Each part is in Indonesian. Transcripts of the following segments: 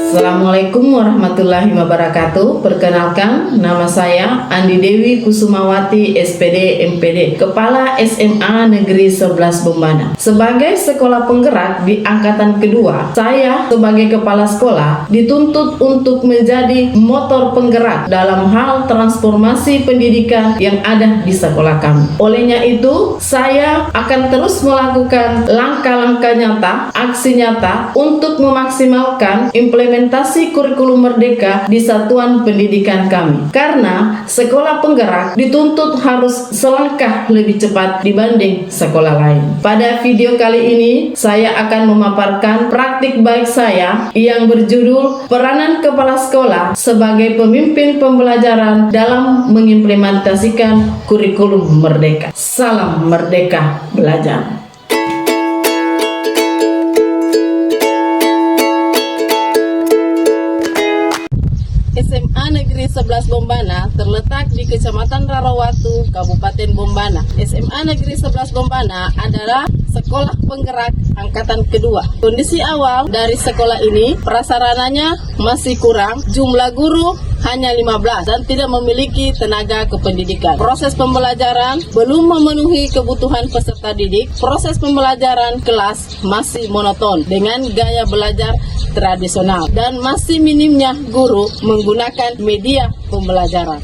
Assalamualaikum warahmatullahi wabarakatuh. Perkenalkan, nama saya Andi Dewi Kusumawati, SPD MPD, Kepala SMA Negeri 11 Bombana. Sebagai sekolah penggerak di angkatan kedua, saya sebagai kepala sekolah dituntut untuk menjadi motor penggerak dalam hal transformasi pendidikan yang ada di sekolah kami. Olehnya itu, saya akan terus melakukan langkah-langkah nyata, aksi nyata untuk memaksimalkan implementasi kurikulum merdeka di satuan pendidikan kami. Karena sekolah penggerak dituntut harus selangkah lebih cepat dibanding sekolah lain. Pada video kali ini, saya akan memaparkan praktik baik saya yang berjudul Peranan Kepala Sekolah sebagai Pemimpin Pembelajaran dalam mengimplementasikan kurikulum merdeka. Salam merdeka belajar. SMA Negeri 11 Bombana terletak di Kecamatan Rarawatu, Kabupaten Bombana. SMA Negeri 11 Bombana adalah sekolah penggerak angkatan kedua. Kondisi awal dari sekolah ini, prasarananya masih kurang, jumlah guru hanya 15 dan tidak memiliki tenaga kependidikan. Proses pembelajaran belum memenuhi kebutuhan peserta didik. Proses pembelajaran kelas masih monoton dengan gaya belajar tradisional dan masih minimnya guru menggunakan media pembelajaran.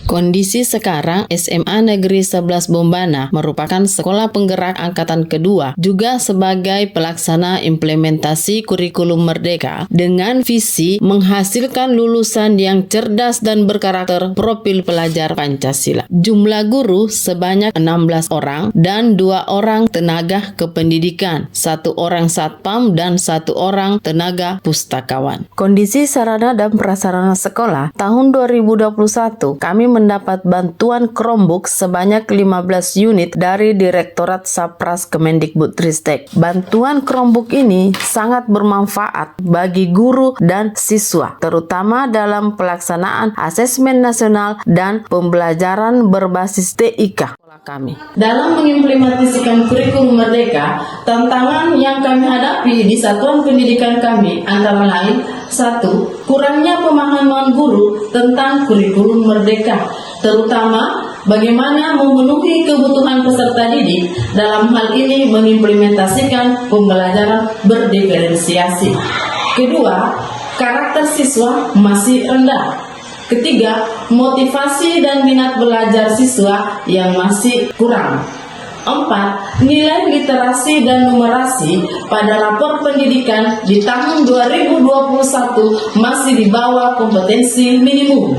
Kondisi sekarang SMA Negeri 11 Bombana merupakan sekolah penggerak angkatan kedua juga sebagai pelaksana implementasi kurikulum merdeka dengan visi menghasilkan lulusan yang cerdas dan berkarakter profil pelajar Pancasila. Jumlah guru sebanyak 16 orang dan 2 orang tenaga kependidikan, 1 orang satpam dan 1 orang tenaga pustakawan. Kondisi sarana dan prasarana sekolah tahun 2021 kami mendapat bantuan Chromebook sebanyak 15 unit dari Direktorat Sapras Kemendikbudristek. Bantuan Chromebook ini sangat bermanfaat bagi guru dan siswa, terutama dalam pelaksanaan asesmen nasional dan pembelajaran berbasis TIK kami. Dalam mengimplementasikan kurikulum merdeka, tantangan yang kami hadapi di satuan pendidikan kami antara lain: 1. Kurangnya pemahaman guru tentang kurikulum merdeka, terutama bagaimana memenuhi kebutuhan peserta didik, dalam hal ini mengimplementasikan pembelajaran berdiferensiasi. Kedua, karakter siswa masih rendah. Ketiga, motivasi dan minat belajar siswa yang masih kurang. 4. Nilai literasi dan numerasi pada rapor pendidikan di tahun 2021 masih di bawah kompetensi minimum.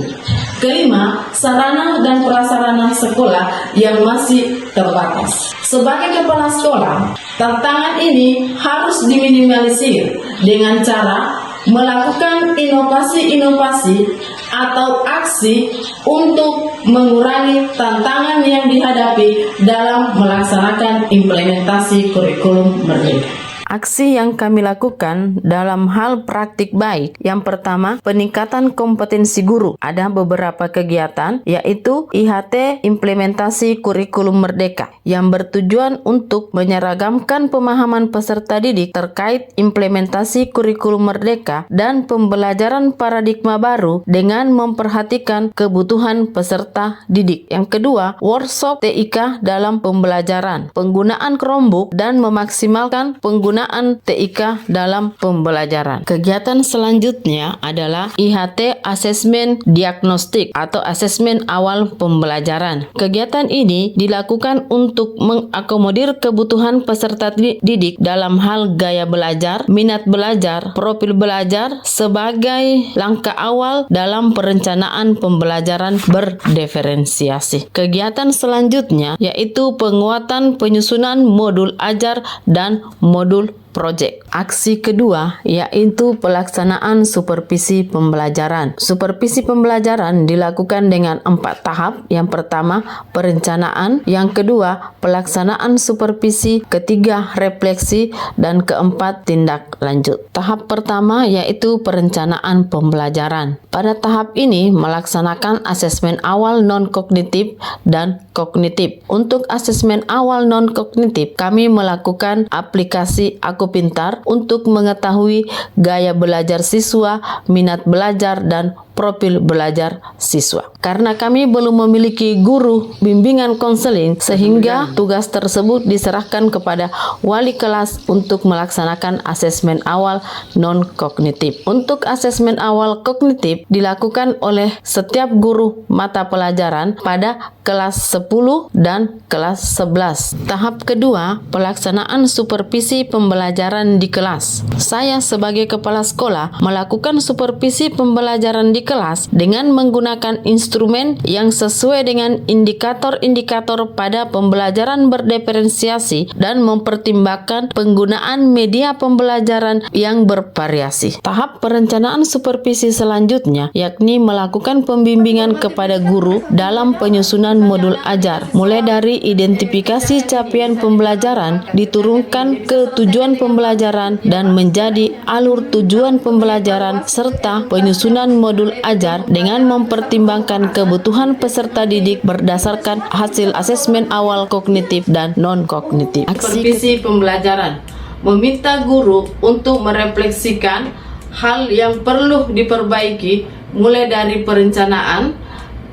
Kelima, sarana dan prasarana sekolah yang masih terbatas. Sebagai kepala sekolah, tantangan ini harus diminimalisir dengan cara melakukan inovasi-inovasi atau aksi untuk mengurangi tantangan yang dihadapi dalam melaksanakan implementasi kurikulum merdeka. Aksi yang kami lakukan dalam hal praktik baik. Yang pertama, peningkatan kompetensi guru. Ada beberapa kegiatan, yaitu IHT implementasi kurikulum merdeka, yang bertujuan untuk menyeragamkan pemahaman peserta didik terkait implementasi kurikulum merdeka dan pembelajaran paradigma baru dengan memperhatikan kebutuhan peserta didik. Yang kedua, workshop TIK dalam pembelajaran, penggunaan Chromebook dan memaksimalkan penggunaan TIK dalam pembelajaran. Kegiatan selanjutnya adalah IHT asesmen diagnostik atau asesmen awal pembelajaran. Kegiatan ini dilakukan untuk mengakomodir kebutuhan peserta didik dalam hal gaya belajar, minat belajar, profil belajar sebagai langkah awal dalam perencanaan pembelajaran berdiferensiasi. Kegiatan selanjutnya yaitu penguatan penyusunan modul ajar dan modul project. Aksi kedua yaitu pelaksanaan supervisi pembelajaran. Supervisi pembelajaran dilakukan dengan 4 tahap. Yang pertama, perencanaan. Yang kedua, pelaksanaan supervisi. Ketiga, refleksi. Dan keempat, tindak lanjut. Tahap pertama yaitu perencanaan pembelajaran. Pada tahap ini melaksanakan asesmen awal non-kognitif dan kognitif. Untuk asesmen awal non-kognitif, kami melakukan aplikasi akupuntur Aku Pintar untuk mengetahui gaya belajar siswa, minat belajar, dan profil belajar siswa. Karena kami belum memiliki guru bimbingan konseling, sehingga tugas tersebut diserahkan kepada wali kelas untuk melaksanakan asesmen awal non-kognitif. Untuk asesmen awal kognitif dilakukan oleh setiap guru mata pelajaran pada kelas 10 dan kelas 11. Tahap kedua, pelaksanaan supervisi pembelajaran di kelas. Saya sebagai kepala sekolah melakukan supervisi pembelajaran di kelas dengan menggunakan instrumen yang sesuai dengan indikator-indikator pada pembelajaran berdiferensiasi dan mempertimbangkan penggunaan media pembelajaran yang bervariasi. Tahap perencanaan supervisi selanjutnya yakni melakukan pembimbingan kepada guru dalam penyusunan modul ajar, mulai dari identifikasi capaian pembelajaran, diturunkan ke tujuan pembelajaran dan menjadi alur tujuan pembelajaran, serta penyusunan modul ajar dengan mempertimbangkan kebutuhan peserta didik berdasarkan hasil asesmen awal kognitif dan non-kognitif. Supervisi pembelajaran meminta guru untuk merefleksikan hal yang perlu diperbaiki mulai dari perencanaan,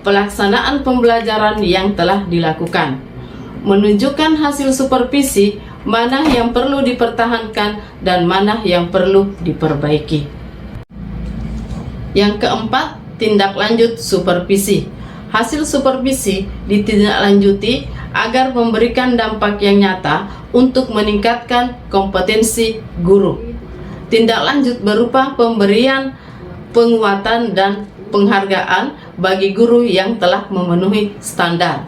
pelaksanaan pembelajaran yang telah dilakukan, menunjukkan hasil supervisi mana yang perlu dipertahankan dan mana yang perlu diperbaiki. Yang keempat, tindak lanjut supervisi. Hasil supervisi ditindaklanjuti agar memberikan dampak yang nyata untuk meningkatkan kompetensi guru. Tindak lanjut berupa pemberian penguatan dan penghargaan bagi guru yang telah memenuhi standar.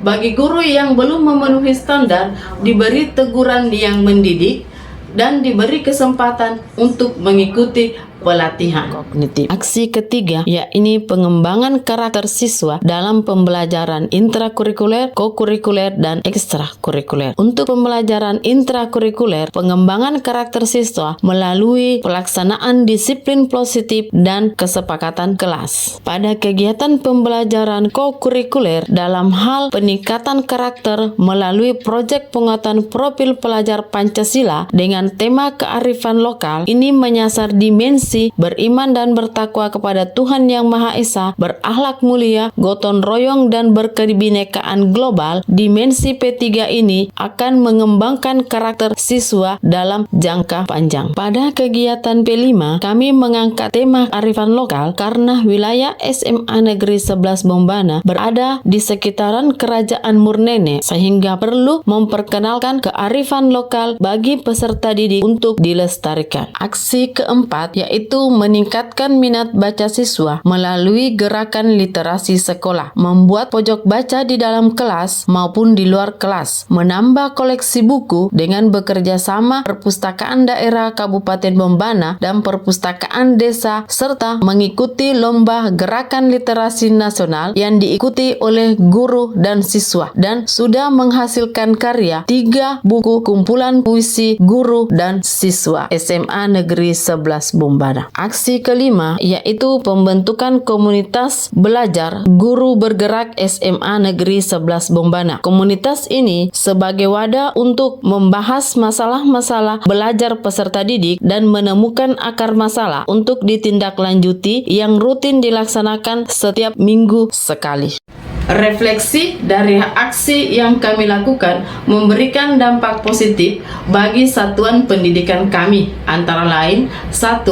Bagi guru yang belum memenuhi standar, diberi teguran yang mendidik dan diberi kesempatan untuk mengikuti pelatihan kognitif. Aksi ketiga yakni pengembangan karakter siswa dalam pembelajaran intrakurikuler, kokurikuler, dan ekstrakurikuler. Untuk pembelajaran intrakurikuler, pengembangan karakter siswa melalui pelaksanaan disiplin positif dan kesepakatan kelas. Pada kegiatan pembelajaran kokurikuler dalam hal peningkatan karakter melalui proyek penguatan profil pelajar Pancasila dengan tema kearifan lokal, ini menyasar dimensi beriman dan bertakwa kepada Tuhan Yang Maha Esa, berakhlak mulia, gotong royong, dan berkebinekaan global. Dimensi P3 ini akan mengembangkan karakter siswa dalam jangka panjang. Pada kegiatan P5, kami mengangkat tema kearifan lokal karena wilayah SMA Negeri 11 Bombana berada di sekitaran Kerajaan Murnene, sehingga perlu memperkenalkan kearifan lokal bagi peserta didik untuk dilestarikan. Aksi keempat yaitu meningkatkan minat baca siswa melalui gerakan literasi sekolah, membuat pojok baca di dalam kelas maupun di luar kelas, menambah koleksi buku dengan bekerja sama perpustakaan daerah Kabupaten Bombana dan perpustakaan desa, serta mengikuti lomba gerakan literasi nasional yang diikuti oleh guru dan siswa, dan sudah menghasilkan karya 3 buku kumpulan puisi guru dan siswa SMA Negeri 11 Bombana. Aksi kelima yaitu pembentukan komunitas belajar guru bergerak SMA Negeri 11 Bombana. Komunitas ini sebagai wadah untuk membahas masalah-masalah belajar peserta didik dan menemukan akar masalah untuk ditindaklanjuti yang rutin dilaksanakan setiap minggu sekali. Refleksi dari aksi yang kami lakukan memberikan dampak positif bagi satuan pendidikan kami, antara lain: 1.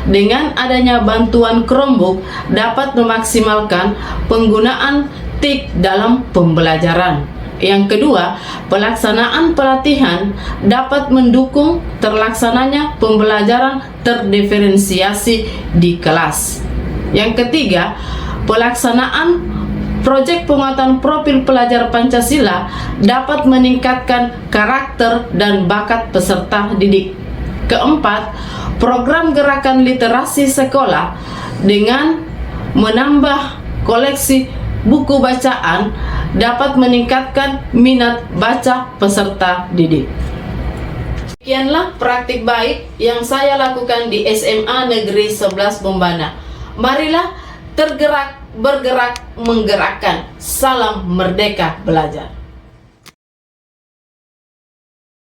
Dengan adanya bantuan Chromebook dapat memaksimalkan penggunaan TIK dalam pembelajaran. Yang kedua, pelaksanaan pelatihan dapat mendukung terlaksananya pembelajaran terdiferensiasi di kelas. Yang ketiga, pelaksanaan proyek penguatan profil pelajar Pancasila dapat meningkatkan karakter dan bakat peserta didik. Keempat, program gerakan literasi sekolah dengan menambah koleksi buku bacaan dapat meningkatkan minat baca peserta didik. Sekianlah praktik baik yang saya lakukan di SMA Negeri 11 Bombana. Marilah tergerak, bergerak, menggerakkan. Salam merdeka belajar.